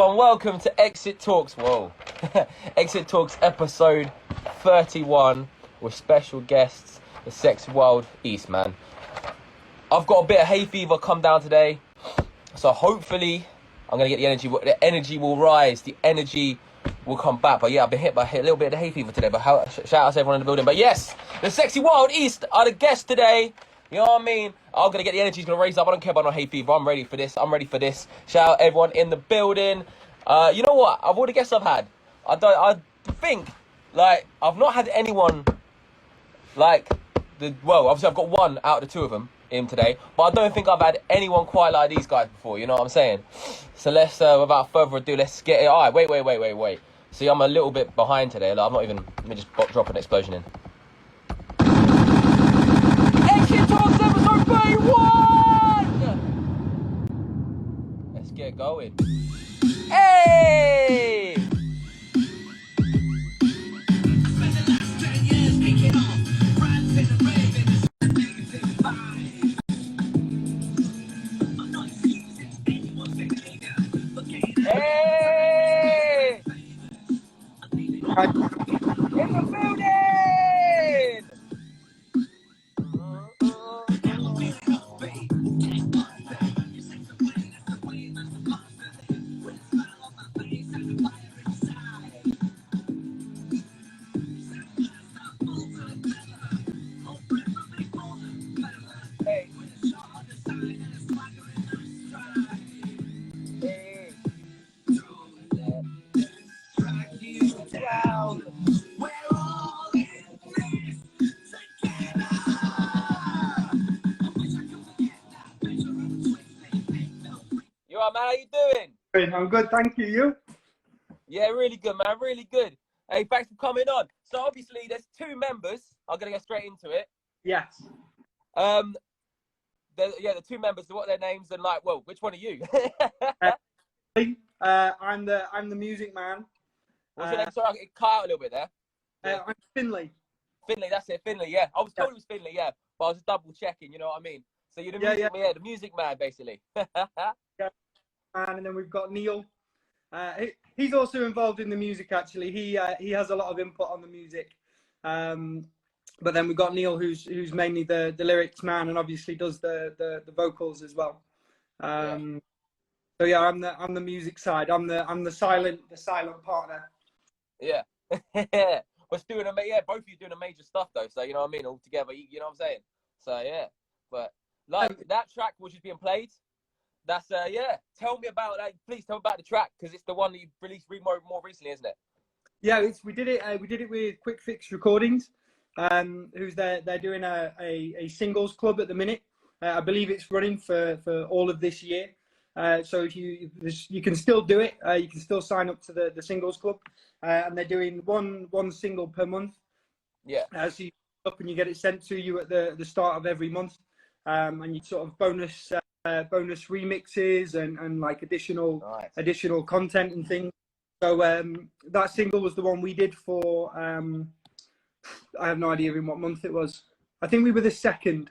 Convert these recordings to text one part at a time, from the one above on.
And welcome to Exit Talks. Whoa. Exit Talks episode 31 with special guests, the Sexy Wild East, man. I've got a bit of hay fever come down today, so hopefully I'm going to get the energy. The energy will rise, the energy will come back. But yeah, I've been hit by a little bit of the hay fever today, but shout out to everyone in the building. But yes, the Sexy Wild East are the guests today. You know what I mean? I'm going to get the energy, it's going to raise up. I don't care about no hay fever. I'm ready for this. Shout out everyone in the building. You know what? Of all the guests I've had, I think, like, I've not had anyone, like, obviously I've got one out of the two of them in today, but I don't think I've had anyone quite like these guys before, you know what I'm saying? So let's, without further ado, let's get it. All right, wait. See, I'm a little bit behind today. Like, let me just drop an explosion in. Exit Talks episode 31! Let's get going. Hey! Hey! In the building! Hey. Hey. Down. You alright, man? How you doing? I'm good, thank you. You? Yeah, really good, man. Really good. Hey, thanks for coming on. So obviously, there's two members. I'm gonna get straight into it. Yes. The two members. What are their names? And like, well, which one are you? I'm the music man. What's your name? Sorry, it cut out a little bit there. I'm Finley. Finley, that's it. Finley, yeah. I was told it was Finley, yeah, but I was double checking. You know what I mean? So you're the music, the music man, basically. And then we've got Neil. He's also involved in the music. Actually, he has a lot of input on the music. But then we've got Neil, who's mainly the lyrics man, and obviously does the vocals as well. So yeah, I'm the music side. I'm the silent partner. Yeah. Both of you doing amazing stuff though. So you know what I mean, all together. You know what I'm saying? So yeah, but like that track which is being played. That's Tell me about that. Please tell me about the track because it's the one that you released more recently, isn't it? Yeah, we did it with Quickfix Recordings. They're doing a singles club at the minute. I believe it's running for all of this year. So if you can still do it. You can still sign up to the singles club, and they're doing one single per month. Yeah. So you up and you get it sent to you at the start of every month, and you sort of bonus remixes and like additional content and things. So that single was the one we did for. I have no idea in what month it was. I think we were the second.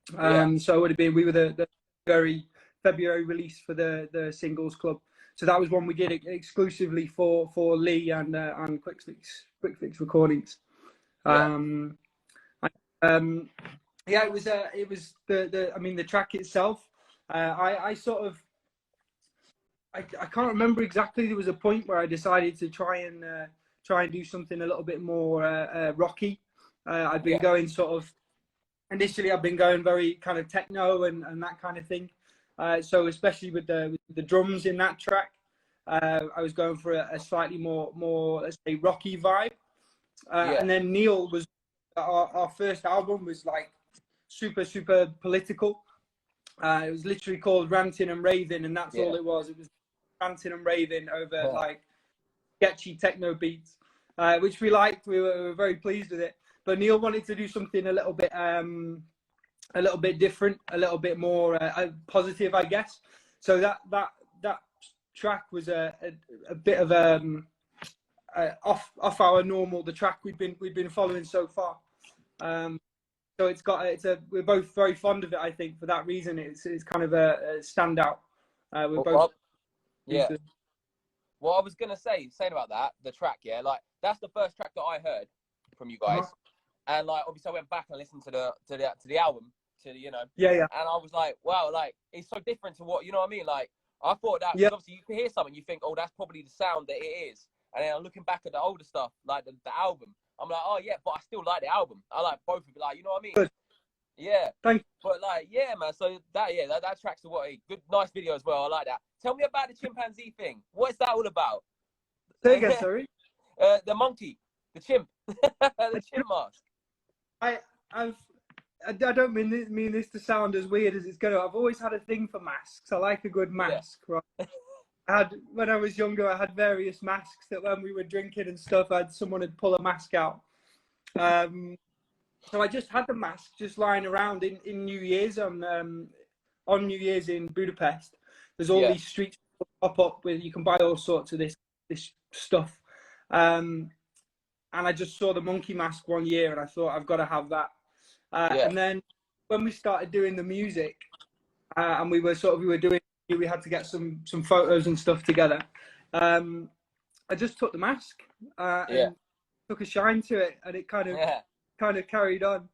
So it would have been we were the very February release for the singles club. So that was one we did exclusively for Lee and Quickfix Recordings. It was the track itself. I can't remember exactly. There was a point where I decided to try and do something a little bit more rocky. I've been going initially I've been going very kind of techno and that kind of thing. So especially with the drums in that track, I was going for a slightly more let's say rocky vibe. And then Neil was our first album was like super political. It was literally called Ranting and Raving, and that's all it was. It was ranting and raving over like sketchy techno beats, which we liked. We were very pleased with it. But Neil wanted to do something a little bit different, a little bit more positive, I guess. So that track was a bit of off our normal, the track we've been following so far. So we're both very fond of it. I think for that reason, it's kind of a standout. We're both. Well, I was gonna say, saying about that, the track, yeah, like that's the first track that I heard from you guys, and like obviously I went back and listened to the album, Yeah, yeah, and I was like, wow, like it's so different to what, you know what I mean? Like I thought that yeah. because obviously you can hear something, you think, oh, that's probably the sound that it is, and then I'm looking back at the older stuff, like the album, I'm like, oh yeah, but I still like the album. I like both of it, like, you know what I mean? Good. Yeah. Thank you. But like, yeah, man. So that track's what a good, nice video as well. I like that. Tell me about the chimpanzee thing. What is that all about? Say again, sorry. The monkey, the chimp, the chimp mask. I I've I don't mean this to sound as weird as it's going to. I've always had a thing for masks. I like a good Yeah. mask, right? When I was younger, I had various masks that when we were drinking and stuff, someone would pull a mask out. So I just had the mask just lying around in New Year's on New Year's in Budapest. There's all these streets pop up where you can buy all sorts of this stuff. And I just saw the monkey mask one year and I thought I've got to have that. And then when we started doing the music and we were doing, we had to get some photos and stuff together. I just took the mask and took a shine to it, and it kind of carried on.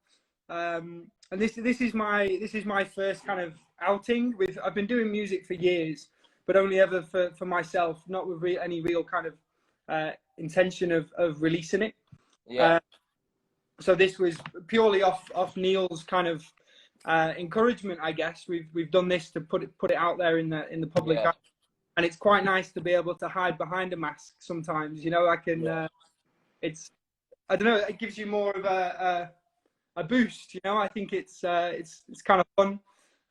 And this is my first kind of outing with. I've been doing music for years, but only ever for myself, not with any real kind of intention of releasing it. Yeah. So this was purely off Neil's kind of encouragement, I guess. We've done this to put it out there in the public eye. And it's quite nice to be able to hide behind a mask sometimes. You know, I can. It's, I don't know. It gives you more of a boost. You know, I think it's kind of fun.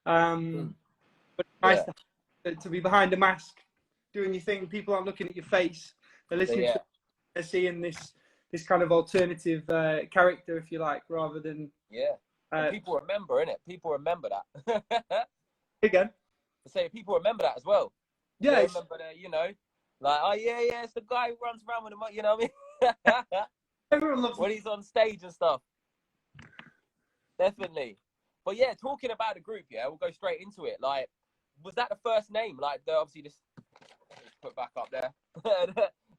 But it's nice to be behind a mask, doing your thing. People aren't looking at your face. They're listening to. They're seeing this kind of alternative character, if you like, rather than. People remember, innit? People remember that. Again. I say people remember that as well. Yeah, they remember that, you know, like, oh yeah, it's the guy who runs around with the, you know what I mean? Everyone loves when he's on stage and stuff. Definitely. But yeah, talking about the group, we'll go straight into it. Like, was that the first name? Like, obviously this. Let's put back up there.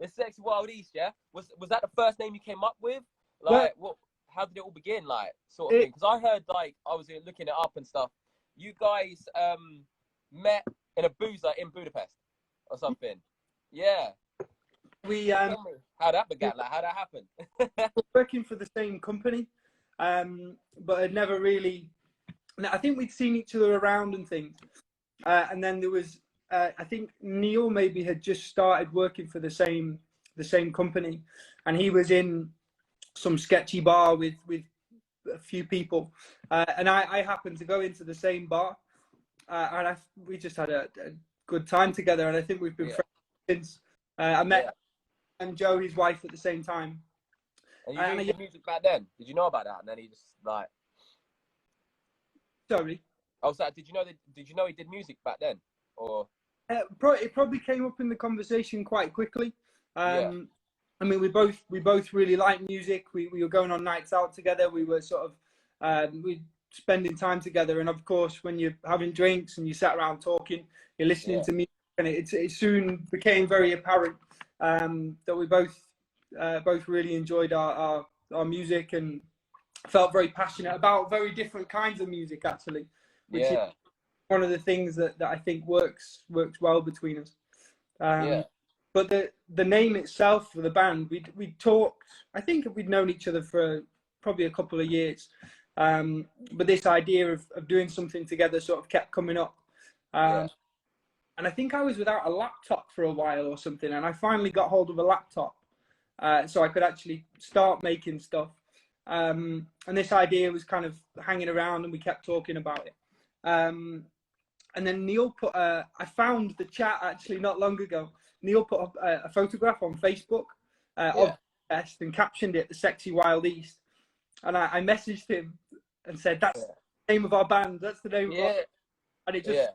the Sexy Wild East, yeah. Was that the first name you came up with? Like, what? How did it all begin? Like, sort of thing. Because I heard, like, I was looking it up and stuff. You guys met in a boozer in Budapest or something. Yeah. We Tell me how that began, like how that happened. Working for the same company, but had never really. I think we'd seen each other around and things, and then there was. I think Neil maybe had just started working for the same company, and he was in some sketchy bar with a few people, and I happened to go into the same bar. And we just had a good time together, and I think we've been friends since. I met Joe, his wife, at the same time. And you knew the music back then? Did you know about that? And then he just like. Sorry. Oh, so did you know he did music back then, or? It probably came up in the conversation quite quickly. I mean, we both really like music. We were going on nights out together. We were sort of we spending time together, and of course when you're having drinks and you sat around talking, you're listening to music, and it soon became very apparent that we both really enjoyed our music and felt very passionate about very different kinds of music, actually, which is one of the things that I think works well between us. But the name itself for the band, we talked. I think we'd known each other for probably a couple of years. But this idea of doing something together sort of kept coming up. And I think I was without a laptop for a while or something, and I finally got hold of a laptop so I could actually start making stuff. And this idea was kind of hanging around, and we kept talking about it. And then Neil put, I found the chat actually not long ago. Neil put up a photograph on Facebook of the test and captioned it "The Sexy Wild East." And I messaged him and said, "That's the name of our band. That's the name of our band." And it just,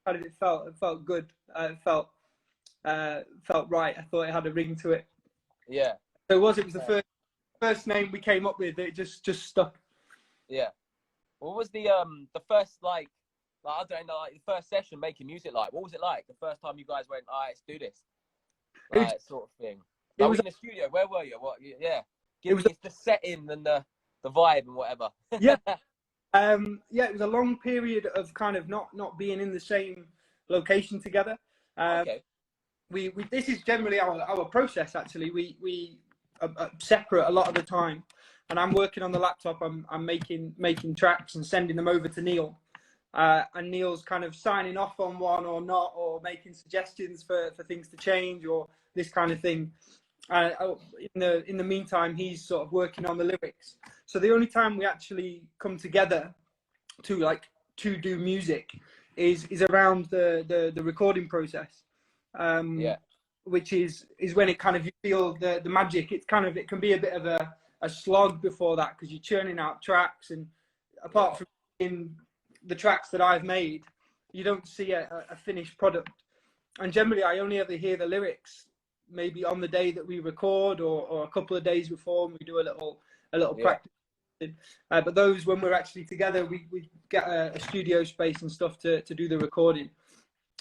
it felt good. It felt right. I thought it had a ring to it. Yeah. So it was the first name we came up with. It just stuck. Yeah. What was the first like I don't know, like the first session making music like? What was it like? The first time you guys went, all right, let's do this. It was, like sort of thing. it Like we was, in the studio. Where were you? What? Yeah. it Give was, me the setting and the vibe and whatever. yeah, yeah. It was a long period of kind of not being in the same location together. Um, Okay. we this is generally our process. Actually, we are separate a lot of the time, and I'm working on the laptop. I'm making tracks and sending them over to Neil. And Neil's kind of signing off on one or not, or making suggestions for things to change or this kind of thing. In the meantime, he's sort of working on the lyrics. So the only time we actually come together to do music is around the recording process, Yeah. which is when it kind of you feel the magic. It can be a bit of a slog before that because you're churning out tracks, and apart from in the tracks that I've made, you don't see a finished product. And generally, I only ever hear the lyrics maybe on the day that we record, or a couple of days before, and we do a little Yeah. practice. But those, when we're actually together, we get a studio space and stuff to do the recording,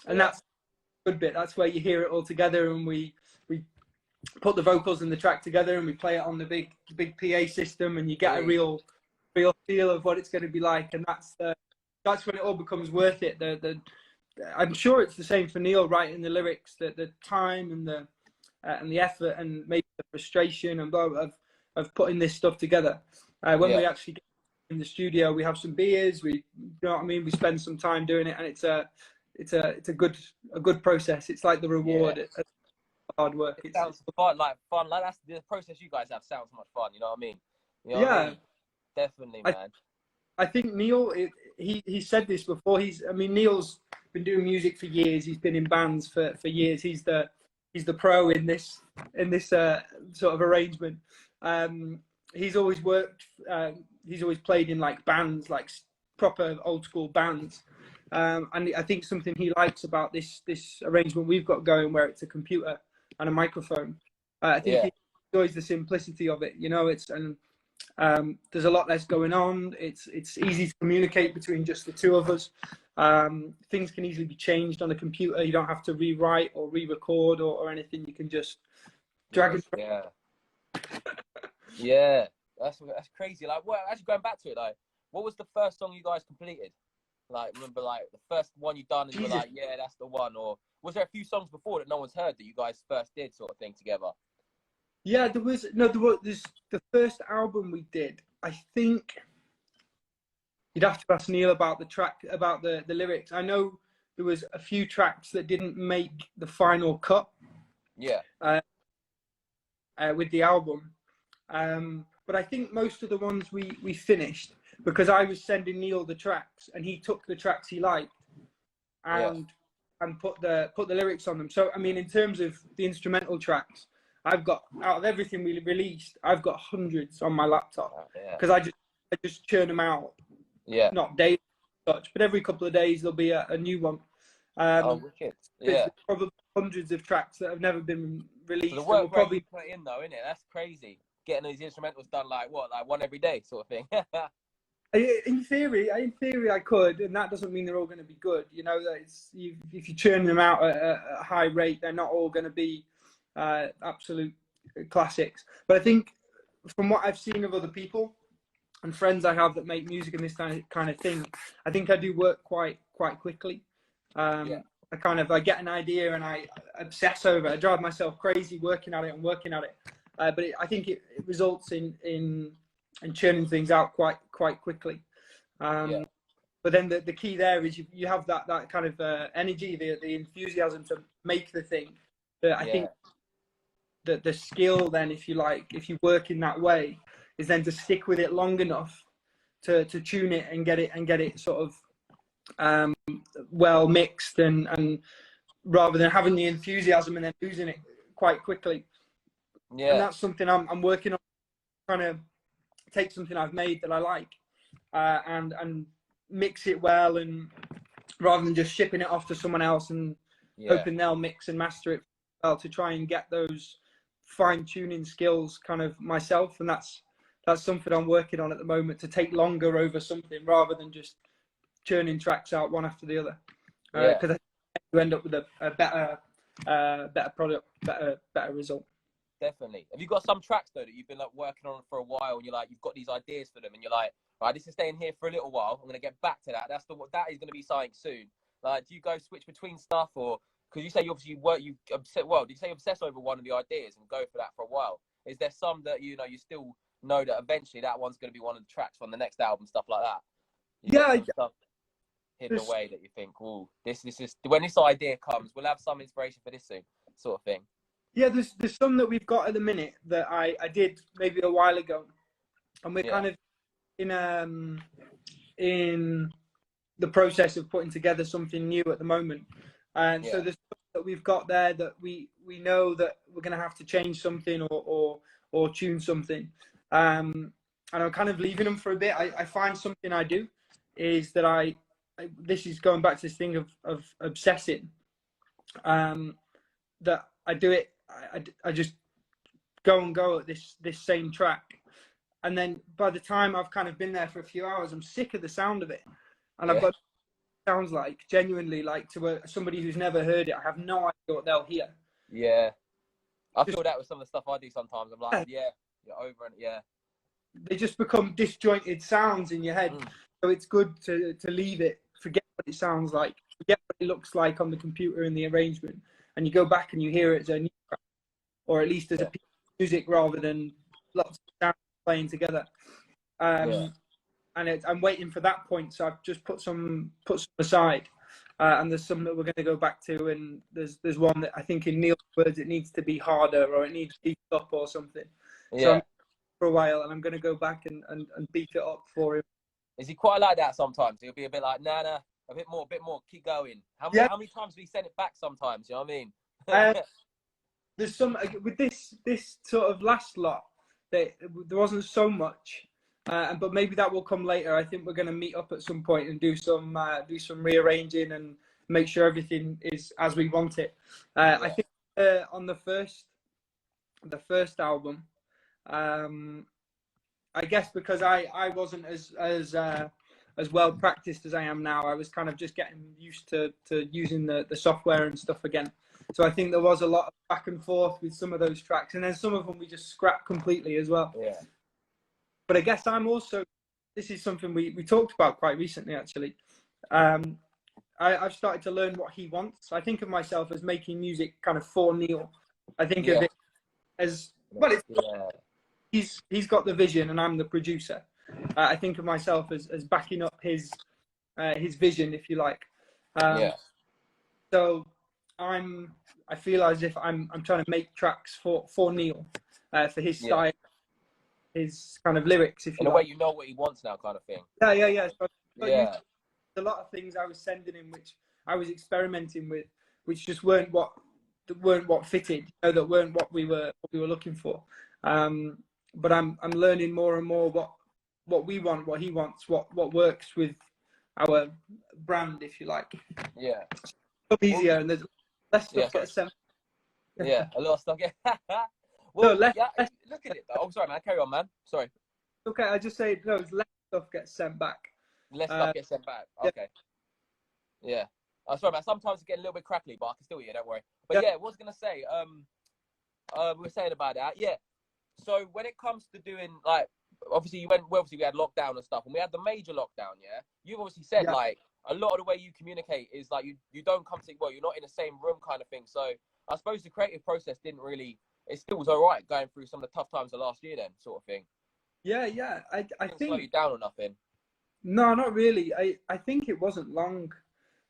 and Yeah. that's a good bit. That's where you hear it all together, and we put the vocals and the track together, and we play it on the big PA system, and you get a real feel of what it's going to be like, and that's when it all becomes worth it. I'm sure it's the same for Neil writing the lyrics, the time and the effort and maybe the frustration and of putting this stuff together. When we actually get in the studio, we have some beers, you know what I mean, we spend some time doing it, and it's a good process. It's like the reward of hard work. It sounds fun. Like that's the process you guys have sounds much fun. You know what I mean? You know what I mean? Definitely, man. I think Neil, he said this before. Neil's been doing music for years. He's been in bands for years. He's the pro in this sort of arrangement. He's always worked. He's always played in like bands, like proper old school bands. And I think something he likes about this arrangement we've got going, where it's a computer and a microphone. I think he enjoys the simplicity of it. You know, there's a lot less going on. It's easy to communicate between just the two of us. Things can easily be changed on a computer. You don't have to rewrite or re-record or anything. You can just drag and drop. Yeah, that's crazy. Like, what? Actually, going back to it, like, what was the first song you guys completed? Like, remember, like the first one you done, and you were like, yeah, that's the one. Or was there a few songs before that no one's heard that you guys first did, sort of thing, together? Yeah, there was the first album we did. I think you'd have to ask Neil about the lyrics. I know there was a few tracks that didn't make the final cut. Yeah. With the album, but I think most of the ones we finished because I was sending Neil the tracks, and he took the tracks he liked and put the lyrics on them. So I mean, in terms of the instrumental tracks, I've got, out of everything we released, I've got hundreds on my laptop because I just churn them out. Yeah. Not daily, such, but every couple of days there'll be a new one. Wicked. Yeah. There's probably hundreds of tracks that have never been released. So the work probably put in though, isn't it? That's crazy. Getting these instrumentals done like one every day, sort of thing. In theory, I could, and that doesn't mean they're all going to be good. You know, if you churn them out at a high rate, they're not all going to be absolute classics. But I think from what I've seen of other people and friends I have that make music and this kind of thing, I think I do work quite quickly. I get an idea and I obsess over it. I drive myself crazy working at it. But I think it results in churning things out quite quickly. But then the key there is you have that kind of energy, the enthusiasm to make the thing. I think that the skill then, if you work in that way, is then to stick with it long enough to tune it and get it sort of well mixed, and rather than having the enthusiasm and then losing it quite quickly. And that's something I'm working on, trying to take something I've made that I like and mix it well, and rather than just shipping it off to someone else and hoping they'll mix and master it well, to try and get those fine-tuning skills kind of myself. And that's something I'm working on at the moment, to take longer over something rather than just churning tracks out one after the other, because I think you end up with a better better product, better result. Definitely. Have you got some tracks though that you've been like working on for a while, and you're like, you've got these ideas for them, and you're like, right, this is staying here for a little while. I'm gonna get back to that. That is gonna be something soon. Like, do you go switch between stuff, or because you say you obviously you obsess? Well, did you say you obsess over one of the ideas and go for that for a while? Is there some that you still know that eventually that one's gonna be one of the tracks on the next album, stuff like that? You got some stuff hidden away that you think, oh, this is when this idea comes, we'll have some inspiration for this soon, sort of thing. Yeah, there's some that we've got at the minute that I did maybe a while ago, and we're kind of in the process of putting together something new at the moment. And so there's stuff that we've got there that we know that we're going to have to change something or tune something. And I'm kind of leaving them for a bit. I find something I do is that this is going back to this thing of obsessing, that I do it. I just go at this same track, and then by the time I've kind of been there for a few hours, I'm sick of the sound of it, and I've got sounds like genuinely like to somebody who's never heard it. I have no idea what they'll hear. Yeah, I feel that with some of the stuff I do sometimes. I'm like, you're over it. They just become disjointed sounds in your head. So it's good to leave it, forget what it sounds like, forget what it looks like on the computer in the arrangement, and you go back and you hear it as a new track, or at least as a piece of music rather than lots of sounds playing together. And I'm waiting for that point, so I've just put some aside, and there's some that we're going to go back to, and there's one that I think in Neil's words it needs to be harder, or it needs beat up or something. So I'm for a while, and I'm going to go back and beat it up for him. Is he quite like that sometimes? He'll be a bit like, nah, a bit more, keep going. How many times do we send it back sometimes? You know what I mean? There's some with this sort of last lot that there wasn't so much, but maybe that will come later. I think we're going to meet up at some point and do some rearranging and make sure everything is as we want it. I think on the first album, I guess because I wasn't as well practiced as I am now. I was kind of just getting used to using the software and stuff again. So I think there was a lot of back and forth with some of those tracks, and then some of them we just scrapped completely as well. Yeah. But I guess this is something we talked about quite recently, actually. I've started to learn what he wants. I think of myself as making music kind of for Neil. I think of it as, well, he's got the vision and I'm the producer. I think of myself as backing up his vision, if you like. So I feel as if I'm trying to make tracks for Neil, for his style, his kind of lyrics, if you like. In a way, you know what he wants now, kind of thing. Yeah. So a lot of things I was sending him, which I was experimenting with, which just weren't what fitted, that weren't what we were looking for. But I'm learning more and more what we want, what he wants, what works with our brand, if you like. Yeah. It's easier, and there's less stuff gets sent. Yeah, a lot of stuff. Yeah. Well, look at it. Oh, sorry, man. Carry on, man. Sorry. Okay, I just say no. Less stuff gets sent back. Less stuff gets sent back. Okay. Yeah. Sorry, man. Sometimes it's getting a little bit crackly, but I can still hear. Don't worry. But what I was gonna say. We were saying about that. Yeah. So when it comes to doing, like, obviously we had lockdown and stuff, and we had the major lockdown. Yeah. You've obviously said like a lot of the way you communicate is like you don't come to, well, you're not in the same room kind of thing. So I suppose the creative process didn't really. It still was all right going through some of the tough times of last year, then, sort of thing. Yeah. I think slow you down or nothing. No, not really. I think it wasn't long.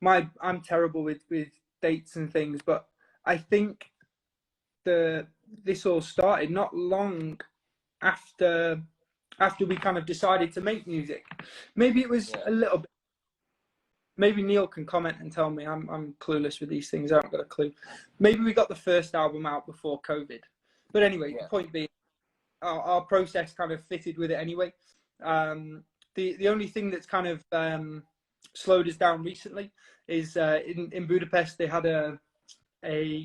I'm terrible with dates and things, but I think this all started not long after we kind of decided to make music. Maybe it was a little bit. Maybe Neil can comment and tell me. I'm clueless with these things. I haven't got a clue. Maybe we got the first album out before COVID. But anyway, the point being, our process kind of fitted with it anyway. The only thing that's kind of slowed us down recently is in Budapest they had a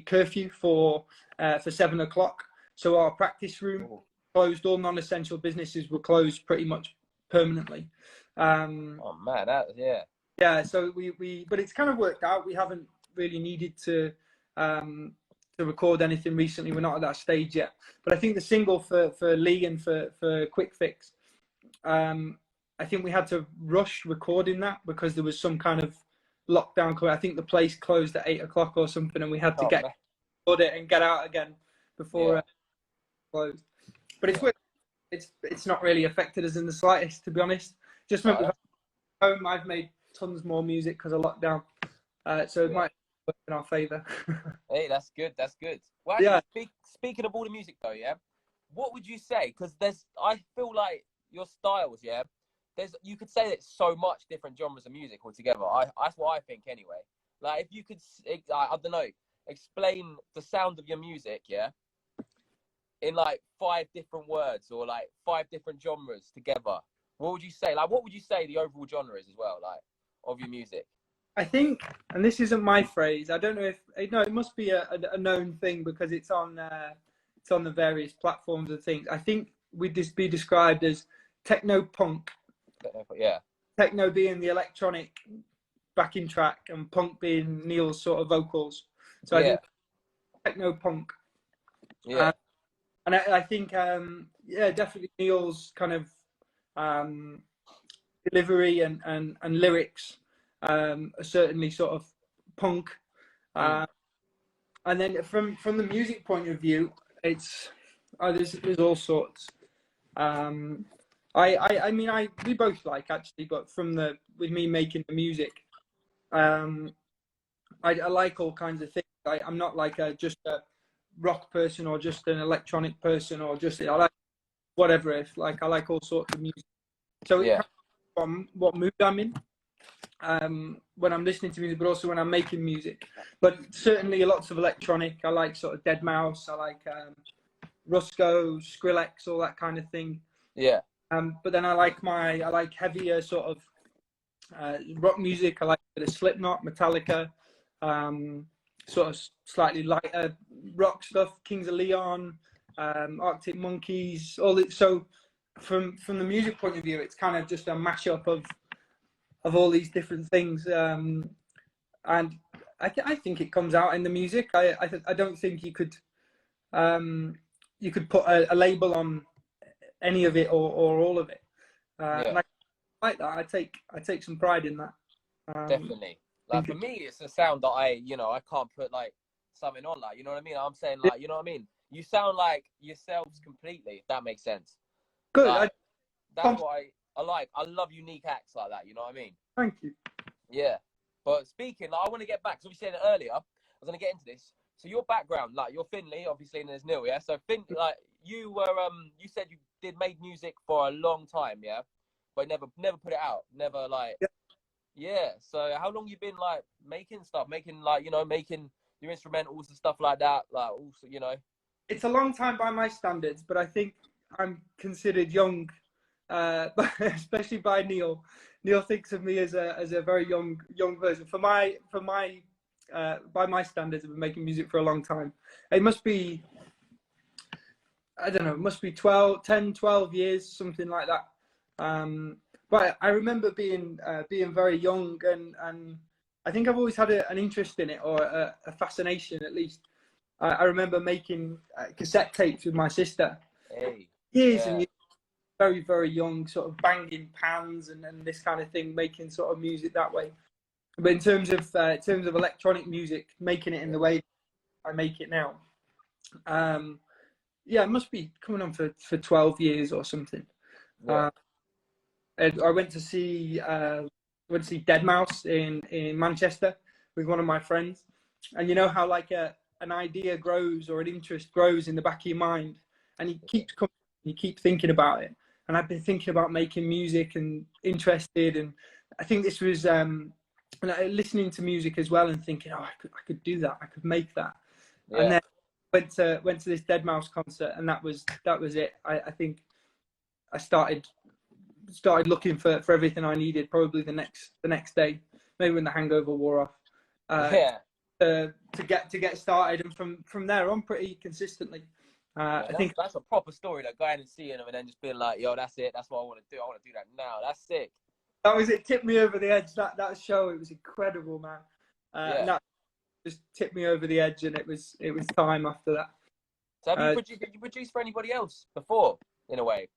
curfew for 7 o'clock. So our practice room closed. All non-essential businesses were closed pretty much permanently. Oh man, Yeah, so we but it's kind of worked out. We haven't really needed to to record anything recently. We're not at that stage yet. But I think the single for Lee and for Quickfix, I think we had to rush recording that because there was some kind of lockdown. I think the place closed at 8 o'clock or something, and we had to record it and get out again before it closed. But it's not really affected us in the slightest, to be honest. Just remember, home I've made tons more music because of lockdown, so it might work in our favour. Hey, that's good. That's good. Well, actually, speaking of all the music though, what would you say? Because I feel like your styles, you could say there's so much different genres of music altogether. That's what I think anyway. Like if you could, I don't know, explain the sound of your music, in like 5 different words or like 5 different genres together. What would you say? Like, what would you say the overall genre is as well, like, of your music? I think, and this isn't my phrase. I don't know if it must be a known thing because it's on the various platforms and things. I think we'd just be described as techno punk. Yeah. Techno being the electronic backing track and punk being Neil's sort of vocals. So I think techno punk. Yeah. And I think definitely Neil's kind of delivery and lyrics are certainly sort of punk. And then from the music point of view, it's there's all sorts. I mean, we both like actually, but with me making the music, I like all kinds of things. I'm not like just a rock person or just an electronic person or just I like whatever. If like I like all sorts of music. So it comes from what mood I'm in when I'm listening to music, but also when I'm making music. But certainly lots of electronic. I like sort of deadmau5. I like Rusko, Skrillex, all that kind of thing. Yeah. But then I like heavier sort of rock music. I like a bit of Slipknot, Metallica, sort of slightly lighter rock stuff, Kings of Leon, Arctic Monkeys, all it. So from the music point of view, it's kind of just a mashup of all these different things, and I think it comes out in the music. I don't think you could put a label on any of it or all of it. And I like that. I take some pride in that. Definitely. Like for me, it's a sound that I can't put like something on, like, you know what I mean? I'm saying like, you know what I mean? You sound like yourselves completely, if that makes sense. Good. Like, that's what I like. I love unique acts like that, you know what I mean? Thank you. Yeah. But speaking, like, I want to get back, because we said it earlier, I was going to get into this. So your background, like, you're Finley, obviously, and there's Neil, yeah? So, like, you were, you said you made music for a long time, yeah? But never put it out. Never, like, yeah. So how long you been, like, making stuff? Making, like, making your instrumentals and stuff like that? Like, also, It's a long time by my standards, but I think I'm considered young, especially by Neil. Neil thinks of me as a very young person. By my standards, I've been making music for a long time. It must be, I don't know, it must be 10, 12 years, something like that. But I remember being very young, and I think I've always had an interest in it, or a fascination at least. I remember making cassette tapes with my sister. Years and years, very, very young, sort of banging pans and this kind of thing, making sort of music that way. But in terms of electronic music, making it in the way I make it now, it must be coming on for 12 years or something. Yeah. And I went to see deadmau5 in Manchester with one of my friends, and you know how like an idea grows or an interest grows in the back of your mind, and you keep thinking about it. And I've been thinking about making music and interested, and I think this was listening to music as well and thinking, oh, I could do that, I could make that. And then went to this deadmau5 concert, and that was it. I think I started looking for everything I needed probably the next day, maybe when the hangover wore off. To get started, and from there on pretty consistently. I think that's a proper story, like going and seeing them and then just being like, yo, that's it, that's what I want to do. I want to do that now. That's sick. That was it. Tipped me over the edge. That show, it was incredible, man. And just tipped me over the edge, and it was time after that. So did you produce for anybody else before, in a way?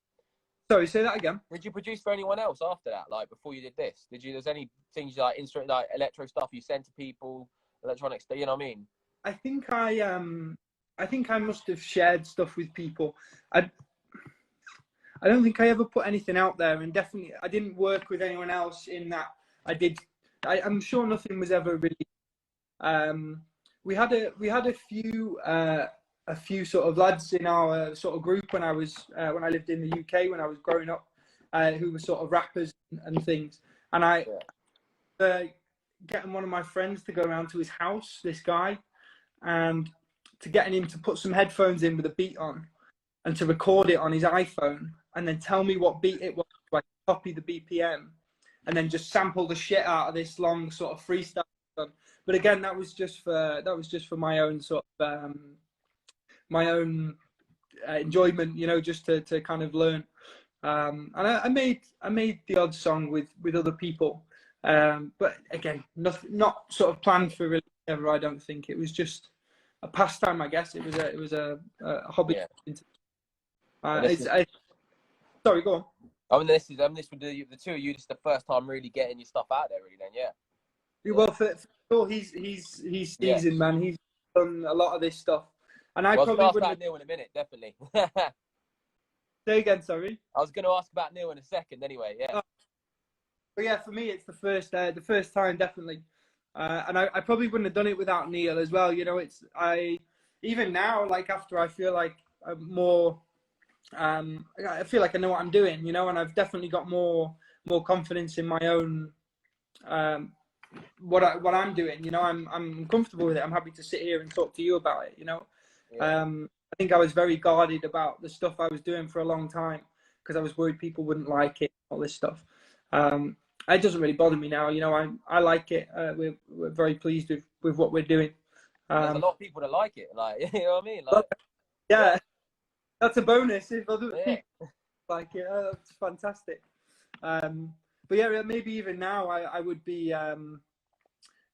Sorry, say that again. Did you produce for anyone else after that, like before you did this? There's any things like instrument, like electro stuff you sent to people, electronics, you know what I mean? I think I must have shared stuff with people. I don't think I ever put anything out there, and definitely I didn't work with anyone else in that. I'm sure nothing was ever really. We had a few sort of lads in our sort of group when I lived in the UK when I was growing up, who were sort of rappers and things. And getting one of my friends to go around to his house, this guy, and to getting him to put some headphones in with a beat on, and to record it on his iPhone, and then tell me what beat it was, so I could copy the BPM, and then just sample the shit out of this long sort of freestyle. But again, that was just for my own sort of enjoyment, you know, just to kind of learn. And I made the odd song with other people, but again, not sort of planned for release ever. I don't think it was just a pastime. I guess it was a hobby. Yeah. Sorry, go on. I mean, this would the two of you. This is the first time really getting your stuff out there, really. Then, yeah. Well, for sure, he's seasoned, man. He's done a lot of this stuff, and I probably wouldn't. About Neil in a minute, definitely. Say again, sorry. I was going to ask about Neil in a second, anyway. Yeah. But yeah, for me, it's the first time, definitely, and I probably wouldn't have done it without Neil as well. You know, even now, like after I feel like I'm more. I feel like I know what I'm doing, you know, and I've definitely got more confidence in my own what I'm doing. You know, I'm comfortable with it. I'm happy to sit here and talk to you about it. You know, yeah. I think I was very guarded about the stuff I was doing for a long time because I was worried people wouldn't like it, all this stuff. It doesn't really bother me now. You know, I like it. We're very pleased with what we're doing. There's a lot of people that like it, like you know what I mean, like yeah. That's a bonus if other people like it. That's fantastic. But yeah, maybe even now I would be,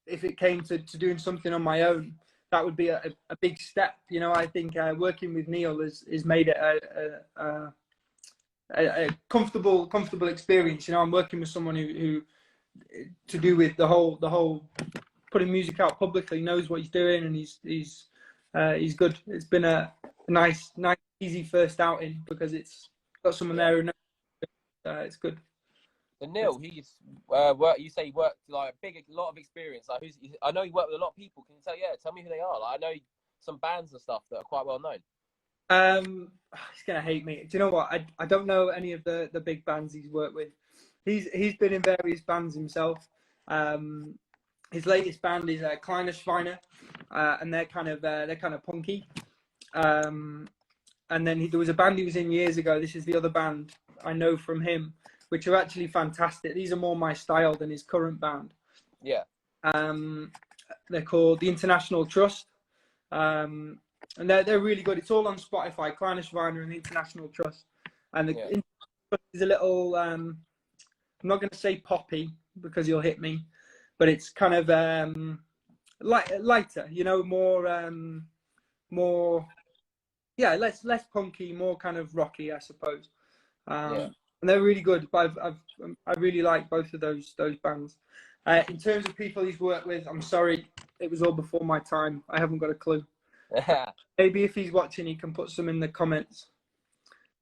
if it came to doing something on my own, that would be a big step. You know, I think working with Neil has made it a comfortable experience. You know, I'm working with someone who to do with the whole putting music out publicly, knows what he's doing, and he's good. It's been a nice easy first outing because it's got someone there who knows. It's good. So Neil, he's you say he worked like a lot of experience. Like I know he worked with a lot of people. Can you tell me who they are? Like I know some bands and stuff that are quite well known. He's gonna hate me. Do you know what? I don't know any of the big bands he's worked with. He's been in various bands himself. His latest band is Kleiner Schweiner, and they're kind of punky. And then there was a band he was in years ago. This is the other band I know from him, which are actually fantastic. These are more my style than his current band. Yeah. They're called the International Trust, and they're really good. It's all on Spotify. Kleiner Schweiner and the International Trust, and the International Trust is a little. I'm not going to say poppy because you'll hit me, but it's kind of lighter. You know, more. Yeah, less punky, more kind of rocky, I suppose. And they're really good. But I really like both of those bands. In terms of people he's worked with, I'm sorry, it was all before my time. I haven't got a clue. Maybe if he's watching, he can put some in the comments.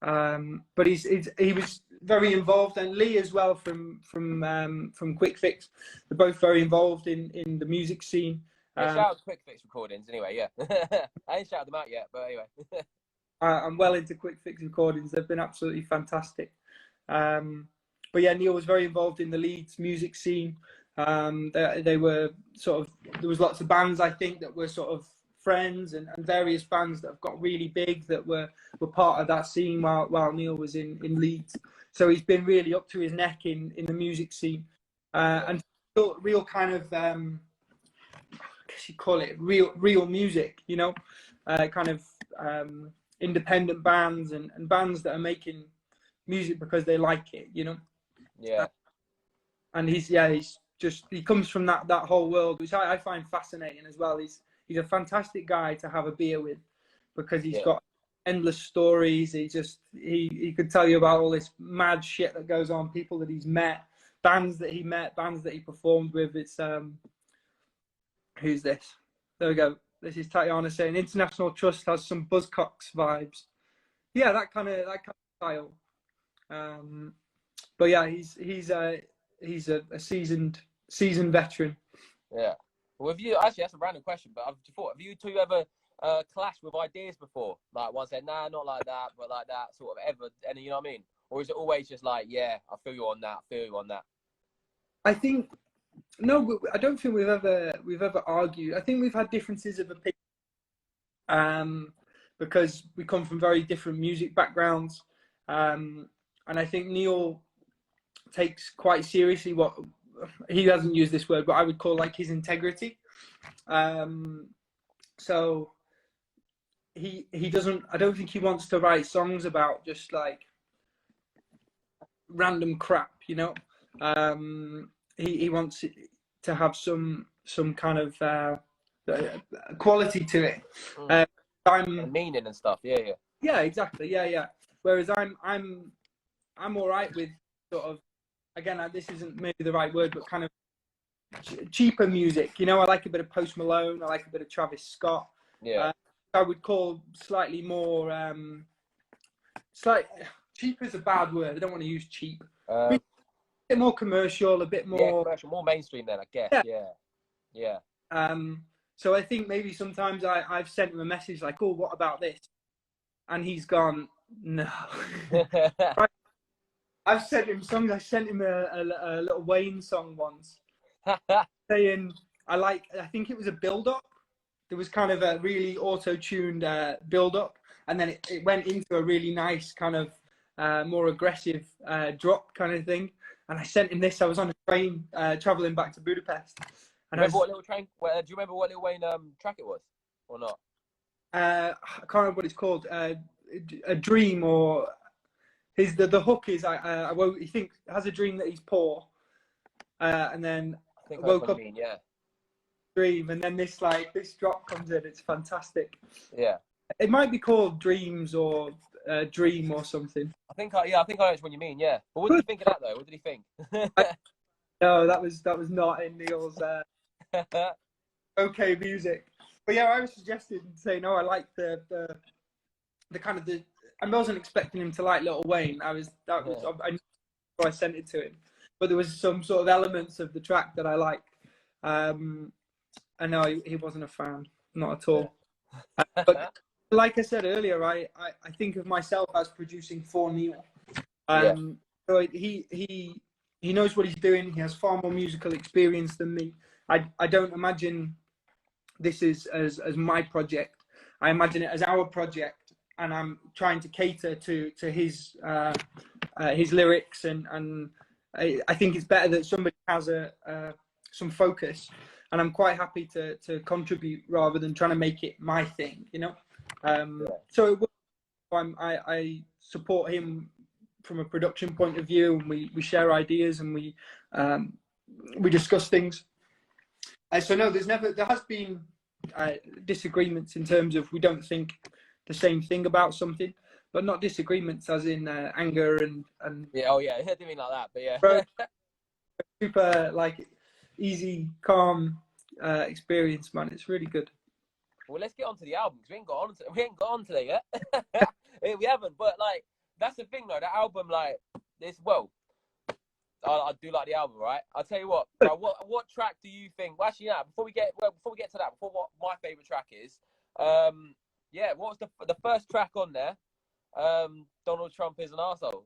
But he was very involved, and Lee as well from Quickfix. They're both very involved in the music scene. Shout out to Quickfix recordings anyway, yeah. I ain't shouted them out yet, but anyway. I'm well into Quickfix recordings. They've been absolutely fantastic. But yeah, Neil was very involved in the Leeds music scene. They were sort of, there was lots of bands I think that were sort of friends and various bands that have got really big that were part of that scene while Neil was in Leeds. So he's been really up to his neck in the music scene. And real kind of I guess you call it real music, you know, kind of independent bands and bands that are making music because they like it, you know. Yeah. And he's just he comes from that whole world, which I find fascinating as well. He's a fantastic guy to have a beer with, because he's got endless stories. He could tell you about all this mad shit that goes on, people that he's met, bands that he performed with. It's who's this? There we go. This is Tatiana saying International Trust has some Buzzcocks vibes. Yeah, that kind of style. But yeah, he's a seasoned veteran. Yeah. Well, have you actually? That's a random question, but I've thought, have you two ever clashed with ideas before? Like one said, nah, not like that, but like that, sort of ever, and you know what I mean? Or is it always just like, yeah, I feel you on that, I feel you on that? I think no, I don't think we've ever argued. I think we've had differences of opinion, because we come from very different music backgrounds, and I think Neil takes quite seriously what he doesn't use this word, but I would call like his integrity. So he doesn't. I don't think he wants to write songs about just like random crap, you know. He wants to have some kind of quality to it. And meaning and stuff. Yeah, exactly. Yeah. Whereas I'm all right with sort of, again, this isn't maybe the right word, but kind of cheaper music. You know, I like a bit of Post Malone. I like a bit of Travis Scott. Yeah. I would call slightly more cheap is a bad word. I don't want to use cheap. A bit more commercial, a bit more. Yeah, commercial, more mainstream then, I guess. Yeah. So I think maybe sometimes I've sent him a message like, "Oh, what about this?" And he's gone, "No." I've sent him songs. I sent him a little Wayne song once, saying I think it was a build-up. There was kind of a really auto-tuned build-up, and then it went into a really nice kind of more aggressive drop kind of thing. And I sent him this. I was on a train traveling back to Budapest. And do you remember what Lil Wayne track it was, or not? I can't remember what it's called. A dream, or the hook is he thinks has a dream that he's poor, and then I think woke up. Yeah. Dream, and then this drop comes in. It's fantastic. Yeah. It might be called Dreams or Dream or something. I think I know what you mean. Yeah. But what did you think of that though? What did he think? No, that was not in Neil's okay music. But yeah, I was suggesting saying, no, I like the kind of the. I wasn't expecting him to like Lil Wayne. I sent it to him, but there was some sort of elements of the track that I liked. I know he wasn't a fan, not at all. But like I said earlier, I think of myself as producing for Neil. So he knows what he's doing. He has far more musical experience than me. I don't imagine this is as my project. I imagine it as our project, and I'm trying to cater to his lyrics, and I think it's better that somebody has some focus, and I'm quite happy to contribute rather than trying to make it my thing, you know. So I support him from a production point of view, and we share ideas, and we discuss things. So no, there has been disagreements in terms of we don't think the same thing about something, but not disagreements as in anger and yeah. Oh yeah, I didn't mean like that, but yeah. Super like easy, calm experience, man. It's really good. Well, let's get on to the album, because we ain't got on to it yet. We haven't, but like that's the thing though. The album, like this, I do like the album, right? I'll tell you what. Bro, what track do you think? Well, actually, yeah. Before we get to that, before what my favorite track is, yeah. What was the first track on there? Donald Trump is an arsehole.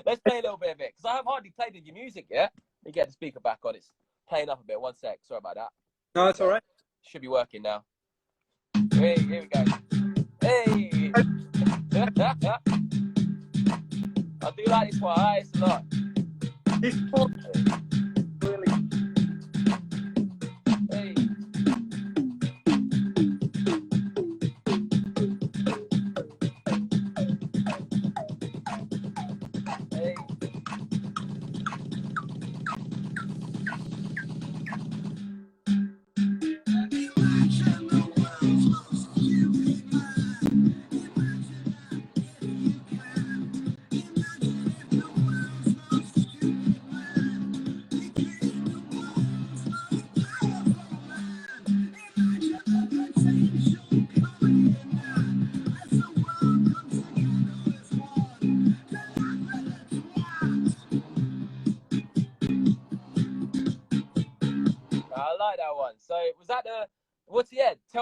Let's play a little bit of it, because I have hardly played your music yet. Let me get the speaker back on. It's playing up a bit. 1 sec. Sorry about that. No, it's all right. Should be working now. Hey, here we go. Hey. I do like this one. I like this a lot. This really. Hey. Hey.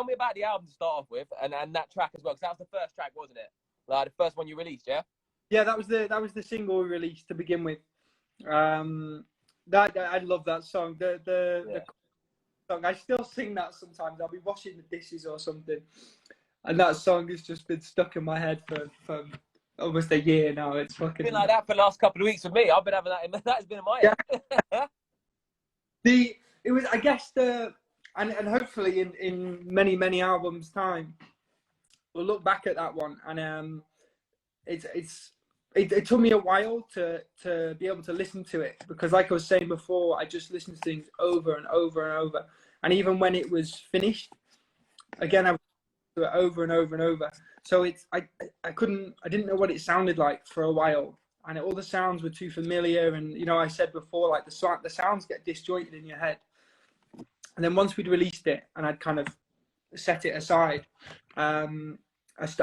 tell me about the album to start off with, and that track as well, because that was the first track, wasn't it? Like the first one you released, yeah. Yeah, that was the single we released to begin with. That I love that song. The song, I still sing that sometimes. I'll be washing the dishes or something, and that song has just been stuck in my head for almost a year now. It's fucking been like that for the last couple of weeks with me. I've been having that. That's been in my head. It was, I guess, and hopefully in many albums time, we'll look back at that one, and it took me a while to be able to listen to it, because like I was saying before, I just listened to things over and over and over, and even when it was finished, again I would do it over and over and over. So I didn't know what it sounded like for a while, and all the sounds were too familiar, and you know, I said before, like the sounds get disjointed in your head. And then once we'd released it and I'd kind of set it aside, I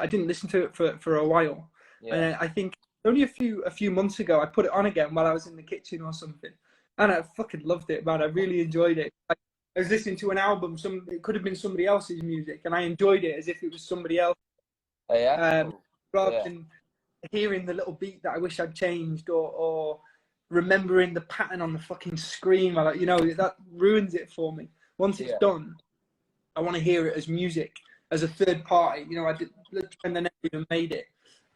didn't listen to it for a while. Yeah. And I think only a few months ago, I put it on again while I was in the kitchen or something, and I fucking loved it, man. I really enjoyed it. I was listening to an album, it could have been somebody else's music, and I enjoyed it as if it was somebody else. Oh, yeah? Rather than hearing the little beat that I wish I'd changed, or remembering the pattern on the fucking screen. Like, you know, that ruins it for me. Once it's done, I want to hear it as music, as a third party. You know, and then even made it.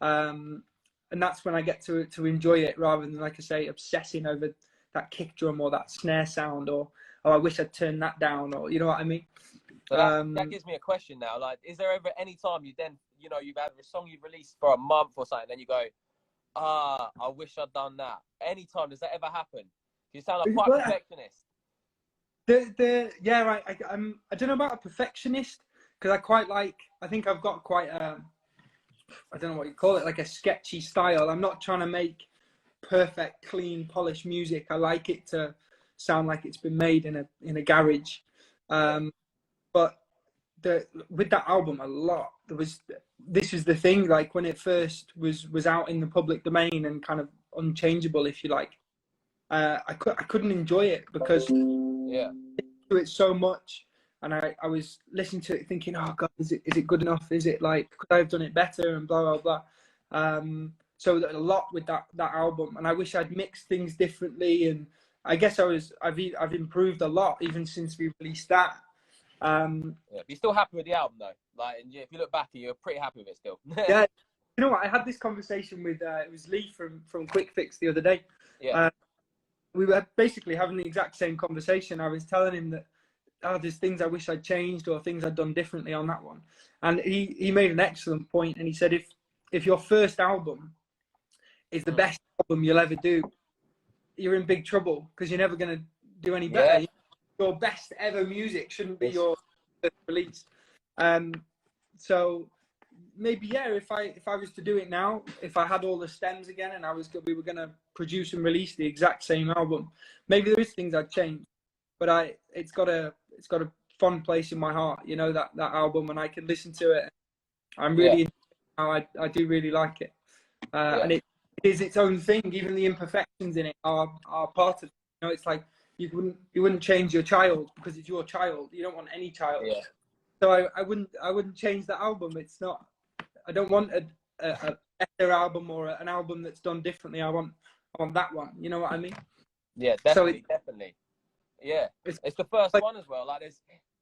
And that's when I get to enjoy it, rather than, like I say, obsessing over that kick drum or that snare sound, or I wish I'd turned that down, or you know what I mean. So that gives me a question now. Like, is there ever any time you then, you know, you've had a song you've released for a month or something, then you go, I wish I'd done that. Anytime, does that ever happen? You sound like quite a perfectionist. Yeah, right. I don't know about a perfectionist, because I think I've got quite I don't know what you call it, like a sketchy style. I'm not trying to make perfect, clean, polished music. I like it to sound like it's been made in a garage. But with that album, this is the thing, like when it first was out in the public domain and kind of unchangeable, if you like, I couldn't enjoy it, because I do it so much, and I was listening to it thinking, oh god, is it good enough? Is it, like, could I have done it better, and blah blah blah. So a lot with that album, and I wish I'd mixed things differently, and I guess I've improved a lot even since we released that. You're still happy with the album though? Like, if you look back, you're pretty happy with it still? Yeah. You know what? I had this conversation with it was Lee from Quickfix the other day. Yeah. We were basically having the exact same conversation. I was telling him that there's things I wish I'd changed, or things I'd done differently on that one. And he made an excellent point, and he said, if your first album is the best album you'll ever do, you're in big trouble, because you're never going to do any better. Yeah. Your best ever music shouldn't be your first release. So maybe, if I was to do it now, if I had all the stems again, and we were going to produce and release the exact same album, maybe there is things I'd change, but it's got a fond place in my heart, you know, that album, and I can listen to it. I'm really I do really like it, and it is its own thing. Even the imperfections in it are part of it. You know, it's like you wouldn't change your child because it's your child. You don't want any child. Yeah. So I wouldn't change the album. It's not. I don't want a better album, or an album that's done differently. I want that one. You know what I mean? Yeah, definitely, definitely. Yeah, it's the first one as well. Like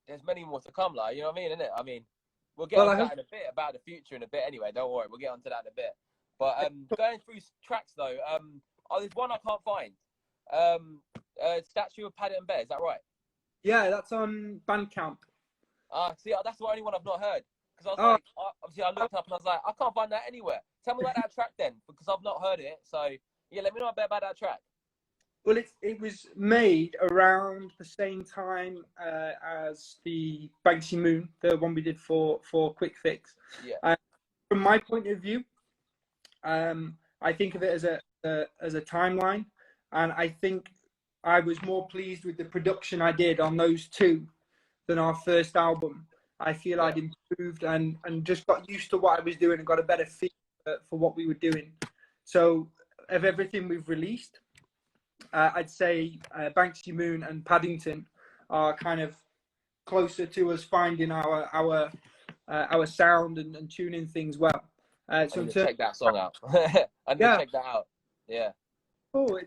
there's many more to come. Like, you know what I mean, isn't it? I mean, we'll get on to that in a bit, about the future in a bit. Anyway, don't worry, we'll get onto that in a bit. But going through tracks though, there's one I can't find. Statue of Paddington Bear, is that right? Yeah, that's on Bandcamp. See, that's the only one I've not heard. Because I was like, obviously I looked up and I was like, I can't find that anywhere. Tell me about that track then, because I've not heard it. So yeah, let me know a bit about that track. Well, it was made around the same time as the Banksy Moon, the one we did for Quickfix. Yeah. From my point of view, I think of it as a timeline, and I think I was more pleased with the production I did on those two than our first album. I feel I'd improved and just got used to what I was doing and got a better feel for what we were doing. So of everything we've released, I'd say Banksy Moon and Paddington are kind of closer to us finding our sound and tuning things well. I So in need to terms, check that song out. I need to yeah, check that out. Yeah. cool.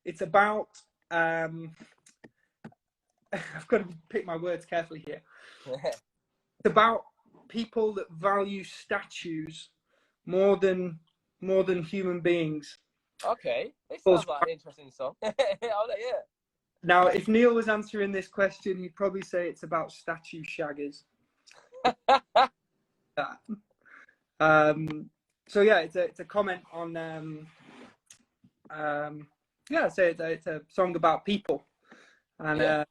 It's about I've got to pick my words carefully here. It's about people that value statues more than human beings. Okay, this sounds like an interesting song. Yeah. Now, if Neil was answering this question, he'd probably say it's about statue shaggers. So yeah, it's a comment on yeah, so it's a song about people, and Yeah.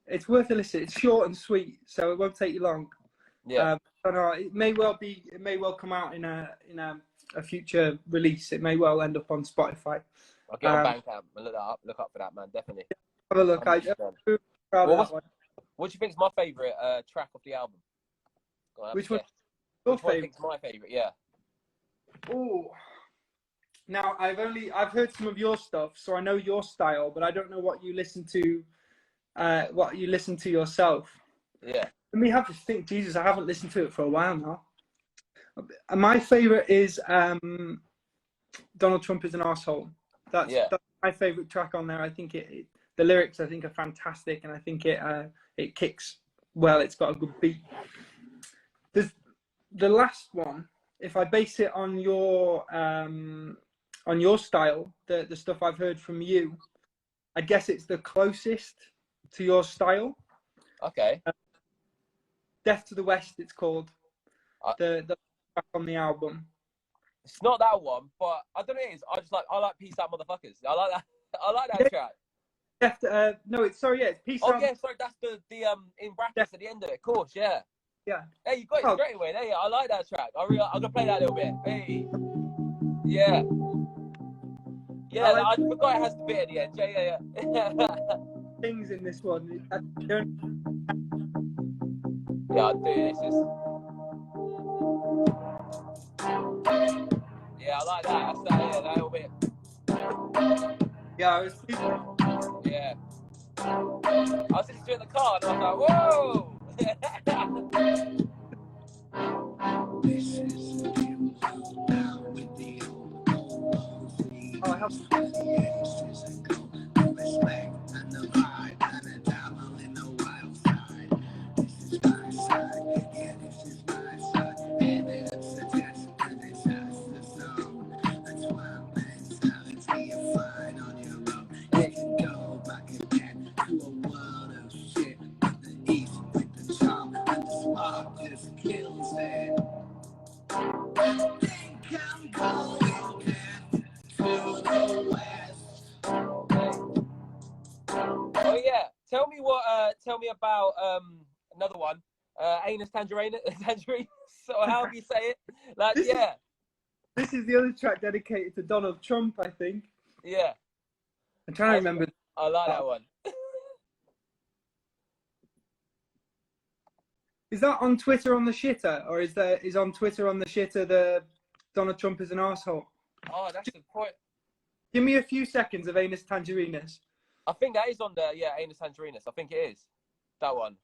it's worth a listen. It's short and sweet, so it won't take you long. Yeah. I don't know, it may well come out in a future release. It may well end up on Spotify. I'll get on Bandcamp and look that up. Look up for that, man. Definitely. Have a look. I'm 100%. proud of that one. What do you think is my favourite track of the album? Which one? Which one think's my favourite? Yeah. Oh, now I've heard some of your stuff, so I know your style, but I don't know what you listen to. What you listen to yourself. Yeah. Let me have to think. Jesus, I haven't listened to it for a while now. My favourite is Donald Trump is an arsehole. That's my favourite track on there. I think the lyrics I think are fantastic, and I think it kicks well. It's got a good beat. There's the last one. If I base it on your style, the stuff I've heard from you, I guess it's the closest to your style. Okay. Death to the West, it's called. The track on the album. It's not that one, but I don't know what it is. I like Peace Out Motherfuckers. I like that. I like that track. No, it's Peace Out. Oh yeah, sorry, that's the in brackets at the end of it. Of course, yeah. Yeah. Hey, you got it straight away. There, I like that track. I'm gonna play that a little bit. Hey. Yeah. Yeah, I forgot it has the bit at the end. Yeah. Things in this one. Yeah, I do. This is. Yeah, I like that. That's that little bit. Yeah, I was. Yeah. I was listening to it in the car and I was like, whoa! This is the view down with the old. I have. Respect and the vibe and the devil in the wild side. This is my side, yeah, this is my side. And it's the test and it's just the zone. That's why I'm mentality you find on your own. You can go back again to a world of shit. But the east with the charm and the spark just kills it. I think I'm going back to the west. Oh yeah. Tell me about another one. Anus Tangerine or however you say it. Like This is the other track dedicated to Donald Trump, I think. Yeah. I'm trying to remember. I like that one. Is that on Twitter on the shitter, or is on Twitter on the shitter the Donald Trump is an arsehole? Oh, that's the point. Give me a few seconds of Anus Tangerines. I think that is on the Anus Tangerines. I think it is that one.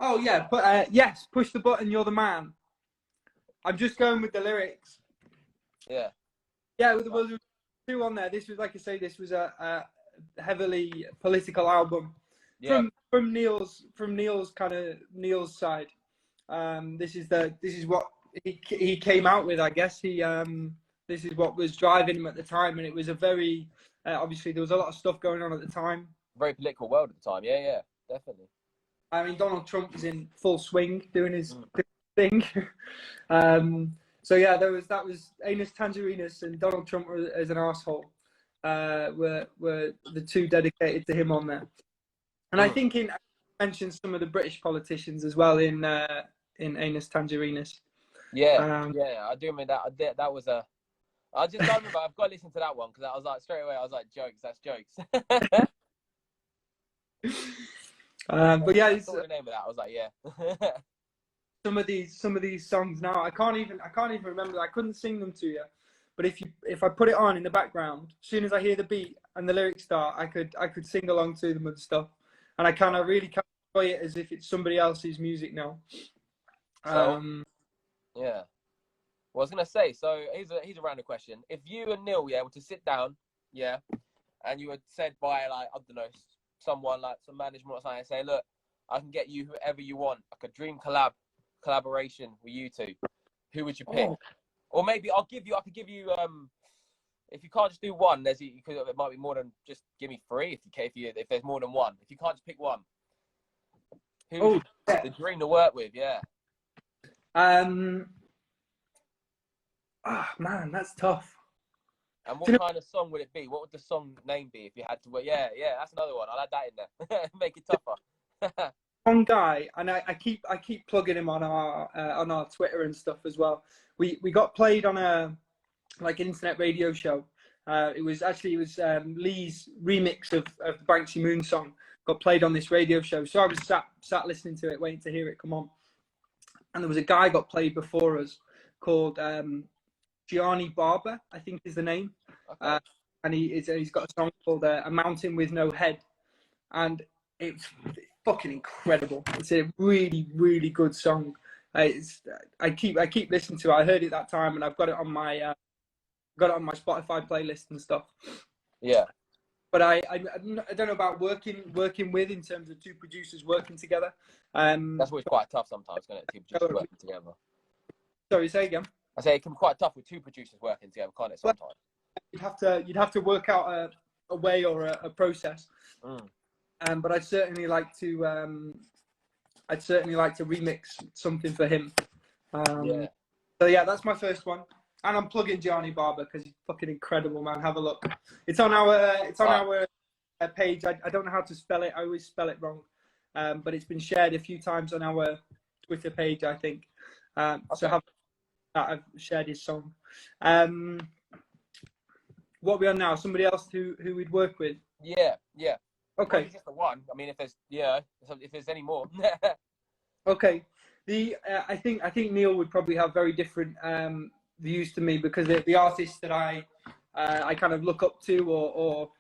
Oh yeah, but yes, push the button, you're the man. I'm just going with the lyrics. Yeah. Yeah, there was two on there. This was, like I say, this was a heavily political album. Yeah. From Neil's side. This is what he came out with, I guess. This is what was driving him at the time, and it was a very obviously there was a lot of stuff going on at the time. Very political world at the time. Yeah, definitely. I mean, Donald Trump was in full swing doing his thing. So yeah, that was Anus Tangerines and Donald Trump as an arsehole were the two dedicated to him on there. And I think I mentioned some of the British politicians as well in Anus Tangerines. Yeah, I do remember that. That was a. I just don't remember. I've got to listen to that one because I was like straight away. I was like, jokes. That's jokes. But yeah, I saw the name of that. I was like, yeah. some of these songs now, I can't even remember. I couldn't sing them to you, But if I put it on in the background, as soon as I hear the beat and the lyrics start, I could sing along to them and stuff. And I kind of really enjoy it as if it's somebody else's music now. So, yeah. Well, I was gonna say. So here's a random question. If you and Neil, yeah, were to sit down, yeah, and you were said by like, I don't know, someone like some management or something, and say, look, I can get you whoever you want, like a dream collaboration with you two. Who would you pick? Oh. Or maybe I could give you if you can't just do one, it might be more than just give me three if there's more than one. If you can't just pick one. Who's the dream to work with, yeah. Oh man, that's tough. And what kind of song would it be? What would the song name be if you had to? Yeah, that's another one. I'll add that in there. Make it tougher. One guy, and I keep plugging him on our Twitter and stuff as well. We got played on an internet radio show. It was Lee's remix of the Banksy Moon song got played on this radio show. So I was sat listening to it, waiting to hear it come on. And there was a guy got played before us called Gianni Barber, I think is the name. Okay. And he's got a song called A Mountain with No Head. And it's fucking incredible. It's a really, really good song. I keep listening to it. I heard it that time, and I've got it on my Spotify playlist and stuff. Yeah. But I don't know about working with in terms of two producers working together. That's always quite tough sometimes, isn't it? Two producers working together. Sorry, say again. I say it can be quite tough with two producers working together, can't it? Sometimes you'd have to work out a way or a process. But I'd certainly like to remix something for him. So yeah, that's my first one. And I'm plugging Gianni Barber because he's fucking incredible, man. Have a look. It's on our page. I don't know how to spell it. I always spell it wrong. But it's been shared a few times on our Twitter page, I think. So I've shared his song. What are we on now? Somebody else who we'd work with? Yeah. Okay. Well, just the one. I mean, if there's any more. Okay. I think Neil would probably have very different views to me because the artists that I kind of look up to or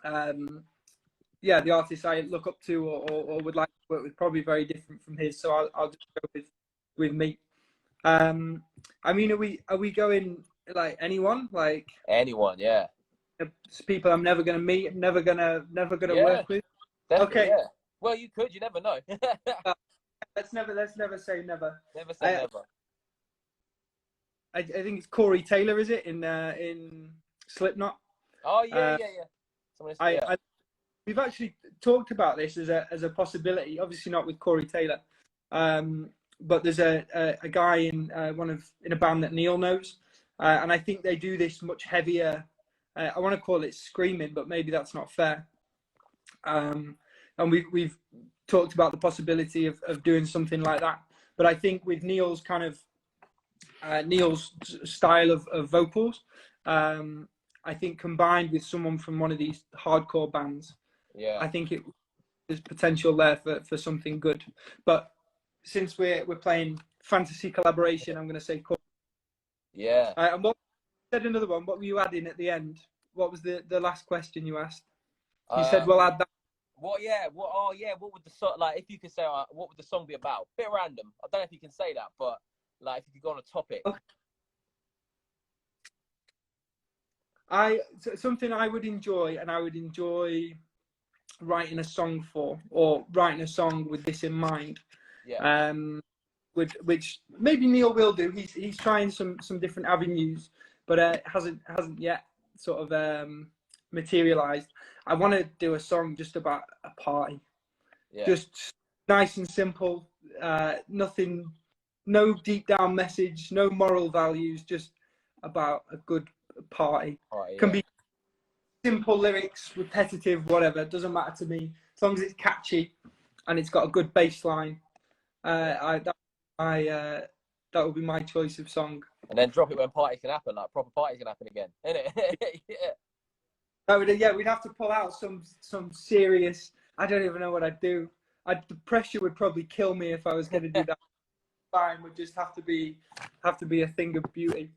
the artists I look up to or would like to work with probably very different from his. So I'll just go with me. I mean, are we going like anyone? Like anyone, yeah. People I'm never gonna meet, never gonna work with. Okay. Yeah. Well, you could. You never know. Let's never say never. Never say never. I think it's Corey Taylor, is it in Slipknot? Oh yeah. We've actually talked about this as a possibility. Obviously not with Corey Taylor, but there's a guy in a band that Neil knows, and I think they do this much heavier. I want to call it screaming, but maybe that's not fair. And we've talked about the possibility of doing something like that. But I think with Neil's kind of Neil's style of vocals, I think combined with someone from one of these hardcore bands, I think there's potential there for something good. But since we're playing fantasy collaboration, I'm going to say Corey. Yeah. And what said another one? What were you adding at the end? What was the last question you asked? You said we'll add that. What would the song, like, if you could say, what would the song be about? Bit random. I don't know if you can say that, but like, if you could go on a topic. Okay. Something I would enjoy, and I would enjoy writing a song for, or writing a song with this in mind. Yeah. Which maybe Neil will do. He's trying some different avenues, but hasn't yet sort of materialized. I want to do a song just about a party, just nice and simple. Nothing, no deep down message, no moral values, just about a good party. Can be simple lyrics, repetitive, whatever. It doesn't matter to me as long as it's catchy and it's got a good bass line. That would be my choice of song. And then drop it when parties can happen, like proper parties can happen again, innit? We'd have to pull out some serious. I don't even know what I'd do. The pressure would probably kill me if I was going to do that. Time would just have to be a thing of beauty.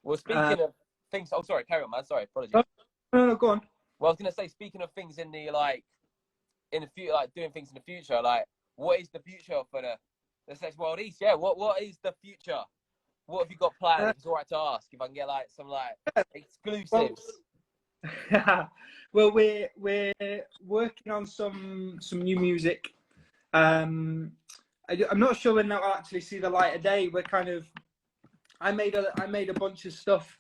Well, speaking of things, oh sorry, carry on, man. Sorry, apologies. No, go on. Well, I was gonna say, speaking of things in the in the future, like doing things in the future, like what is the future for the Sex World East? Yeah, what is the future? What have you got planned? If it's all right to ask, if I can get like some like exclusives. Well, we're working on some new music. I'm not sure when that will actually see the light of day. We're kind of I made a bunch of stuff.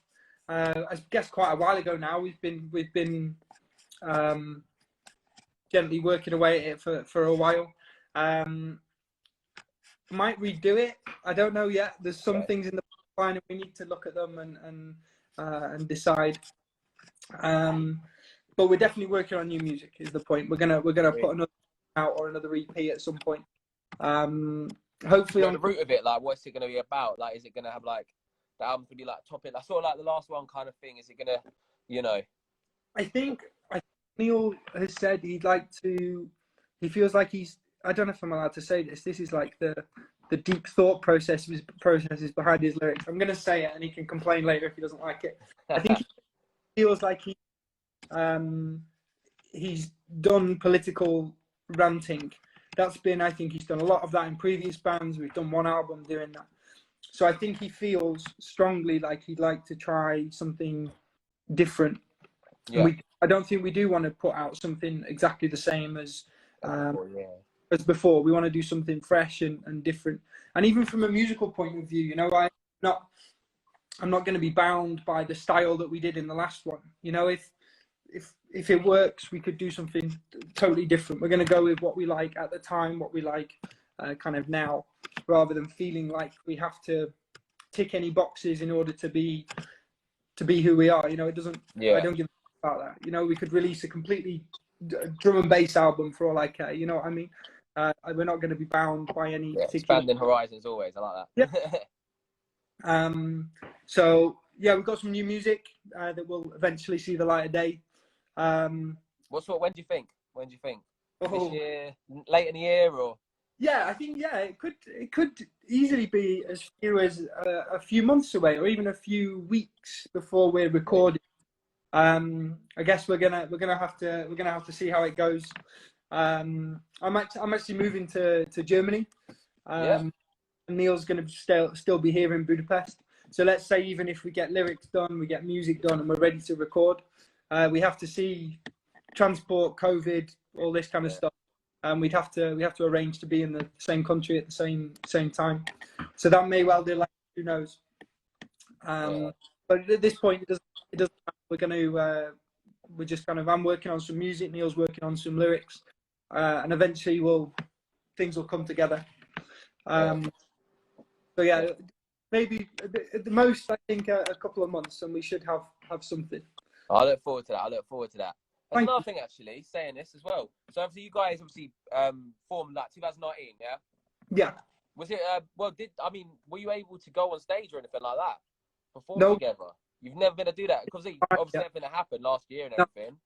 I guess quite a while ago now. We've been gently working away at it for a while. Might redo it. I don't know yet. There's some things in the pipeline and we need to look at them and decide. But we're definitely working on new music. Is the point? We're gonna put another out or another EP at some point. Hopefully on the root of it, like what's it gonna be about? Like, is it gonna have like the album's gonna be like topic? Like sort of like the last one kind of thing. Is it gonna, you know? I think Neil has said he'd like to. He feels like he's. I don't know if I'm allowed to say this. This is like the deep thought processes behind his lyrics. I'm gonna say it, and he can complain later if he doesn't like it. I think he feels like he's done political ranting. That's been, I think he's done a lot of that in previous bands. We've done one album doing that. So I think he feels strongly like he'd like to try something different. Yeah. I don't think we do want to put out something exactly the same as before. We want to do something fresh and different. And even from a musical point of view, you know, I'm not going to be bound by the style that we did in the last one. You know, if it works, we could do something totally different. We're going to go with what we like at the time, what we like kind of now, rather than feeling like we have to tick any boxes in order to be who we are. You know, it doesn't. Yeah. I don't give a about that. You know, we could release a completely drum and bass album for all I care. You know what I mean? We're not going to be bound by any particular. Expanding horizons always. I like that. Yeah. So yeah, we've got some new music that will eventually see the light of day. When do you think? This year, late in the year, or? Yeah, I think it could easily be as few as a few months away, or even a few weeks before we're recording. I guess we're gonna have to see how it goes. I'm actually moving to Germany. And Neil's gonna still be here in Budapest. So let's say even if we get lyrics done, we get music done, and we're ready to record, we have to see transport, COVID, all this kind of stuff. We have to arrange to be in the same country at the same time. So that may well delay. Who knows? But at this point, it doesn't. We're just kind of. I'm working on some music. Neil's working on some lyrics, and eventually things will come together. So yeah, maybe at the most, I think a couple of months, and we should have something. I look forward to that. That's another thing, actually, saying this as well. So obviously, you guys formed like 2019, yeah? Yeah. Was it? Were you able to go on stage or anything like that before together? You've never been able to do that because obviously everything that happened last year and everything.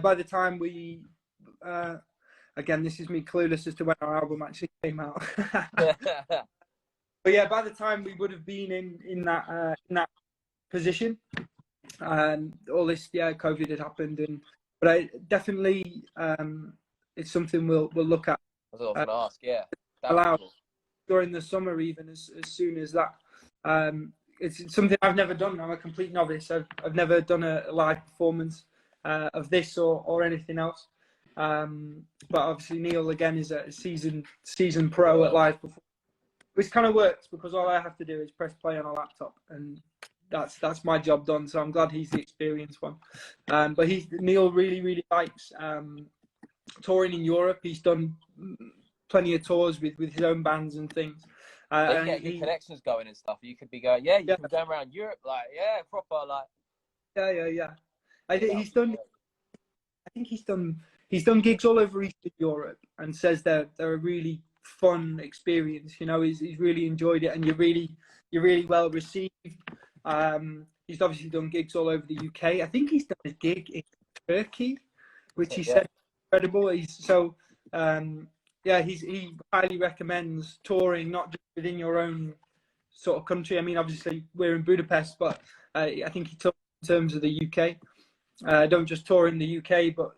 By the time we, again, this is me clueless as to when our album actually came out. But yeah, by the time we would have been in that position. All this, COVID had happened, but I definitely it's something we'll look at. That's what I was gonna ask. Yeah, allowed during the summer, even as soon as that. It's something I've never done. I'm a complete novice. I've never done a live performance of this or anything else. But obviously Neil again is a seasoned pro at live performance, which kind of works because all I have to do is press play on a laptop and that's my job done. So I'm glad he's the experienced one. But Neil really likes touring in Europe. He's done plenty of tours with his own bands and things. They get good connections going and stuff. You could be going, you can go around Europe, like, proper, like. Yeah. I think he's done gigs all over Eastern Europe and says they're a really fun experience. You know, he's really enjoyed it, and you're really well received. He's obviously done gigs all over the UK. I think he's done a gig in Turkey, which he said is incredible. He highly recommends touring, not just within your own sort of country. I mean, obviously we're in Budapest, but I think he took in terms of the UK. Don't just tour in the UK, but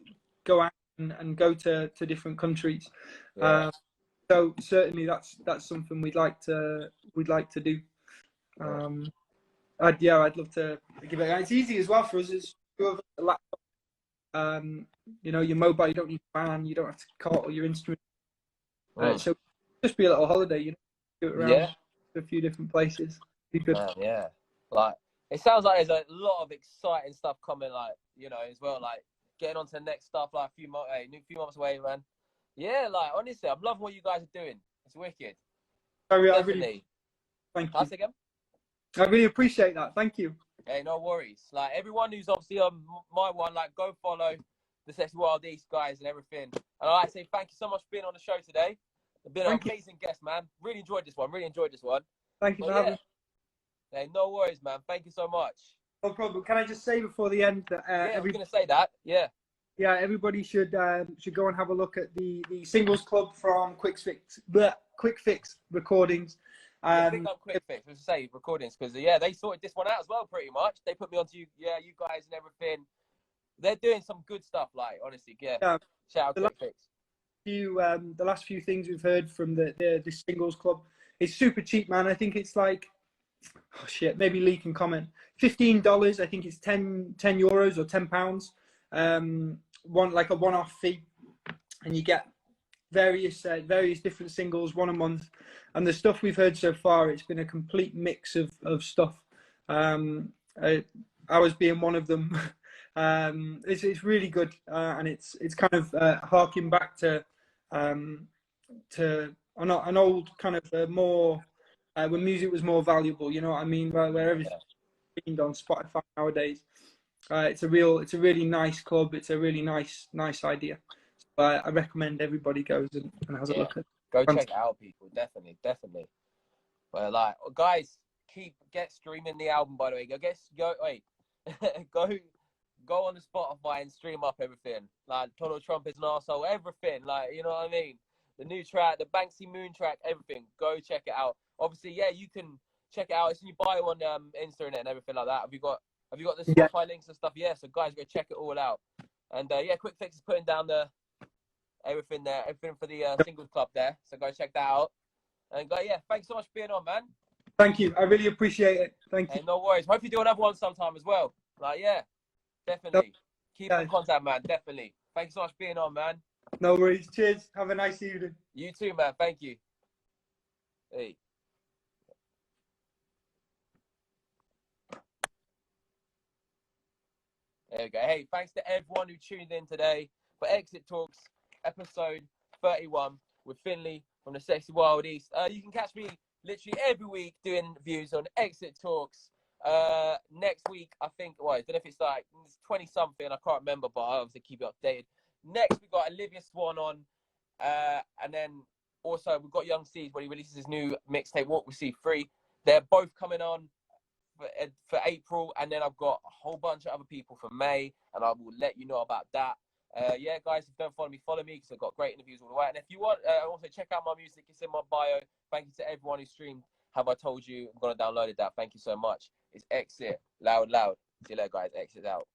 go out and go to different countries. Yeah. So certainly that's something we'd like to do. I'd love to give it. It's easy as well for us. It's a laptop. Your mobile. You don't need a van. You don't have to cart all your instruments. So just be a little holiday. Do it around to a few different places. Be good. Yeah. Like it sounds like there's a lot of exciting stuff coming. Like as well. Like getting on to the next stuff. Like a few months away, man. Yeah. Like honestly, I'm loving what you guys are doing. It's wicked. I Definitely. really thank you. Pass again. I really appreciate that. Thank you. Hey, no worries. Like everyone who's obviously on my one, like go follow the Sexy Wild East guys and everything. And I like to say thank you so much for being on the show today. You've been an amazing guest, man. Really enjoyed this one. Thank you for having me. Hey, no worries, man. Thank you so much. No problem. Can I just say before the end that I was gonna say that. Yeah. Yeah, everybody should go and have a look at the singles club from Quickfix recordings. Pick up Quickfix. Let's say recordings because they sorted this one out as well. Pretty much, they put me onto you guys and everything. They're doing some good stuff. Like honestly, shout out Quickfix. The last few things we've heard from the singles club, it's super cheap, man. I think it's like, oh shit, maybe Lee can comment. $15. I think it's 10 euros or £10. A one-off fee, and you get various different singles, one a month. And the stuff we've heard so far, it's been a complete mix of stuff. Ours being one of them. It's really good, and it's kind of harking back to an old kind of more when music was more valuable. You know what I mean? Where everything's streamed on Spotify nowadays. It's a really nice club. It's a really nice idea. So I recommend everybody goes and has a look at it. Go check it out, people. Definitely. Well, like guys, get streaming the album. By the way, go on the Spotify and stream up everything. Like Donald Trump is an arsehole, everything. Like you know what I mean. The new track, the Banksy Moon track, everything. Go check it out. Obviously, you can check it out. It's in your bio on Instagram and everything like that. Have you got the Spotify links and stuff? Yeah, so guys, go check it all out. And Quickfix is putting down everything for the singles club there. So go check that out. And thanks so much for being on, man. Thank you. I really appreciate it. Thank you. No worries. Hope you do another one sometime as well. Like definitely. Keep in contact, man. Definitely. Thanks so much for being on, man. No worries. Cheers. Have a nice evening. You too, man. Thank you. Hey. There we go. Hey, thanks to everyone who tuned in today for Exit Talks, episode 31 with Finley from the Sexy Wild East. You can catch me literally every week doing interviews on Exit Talks. Next week, I think, I don't know if it's like 20-something, I can't remember, but I obviously keep it updated. Next, we got Olivia Swan on, and then also we've got Young Seeds when he releases his new mixtape, Walk With C3. They're both coming on for April, and then I've got a whole bunch of other people for May, and I will let you know about that. Guys, if you don't follow me because I've got great interviews all the way. And if you want, also check out my music. It's in my bio. Thank you to everyone who streamed. Have I told you? I'm going to download that. Thank you so much. It's Exit. Loud. See you later, guys. Exit out.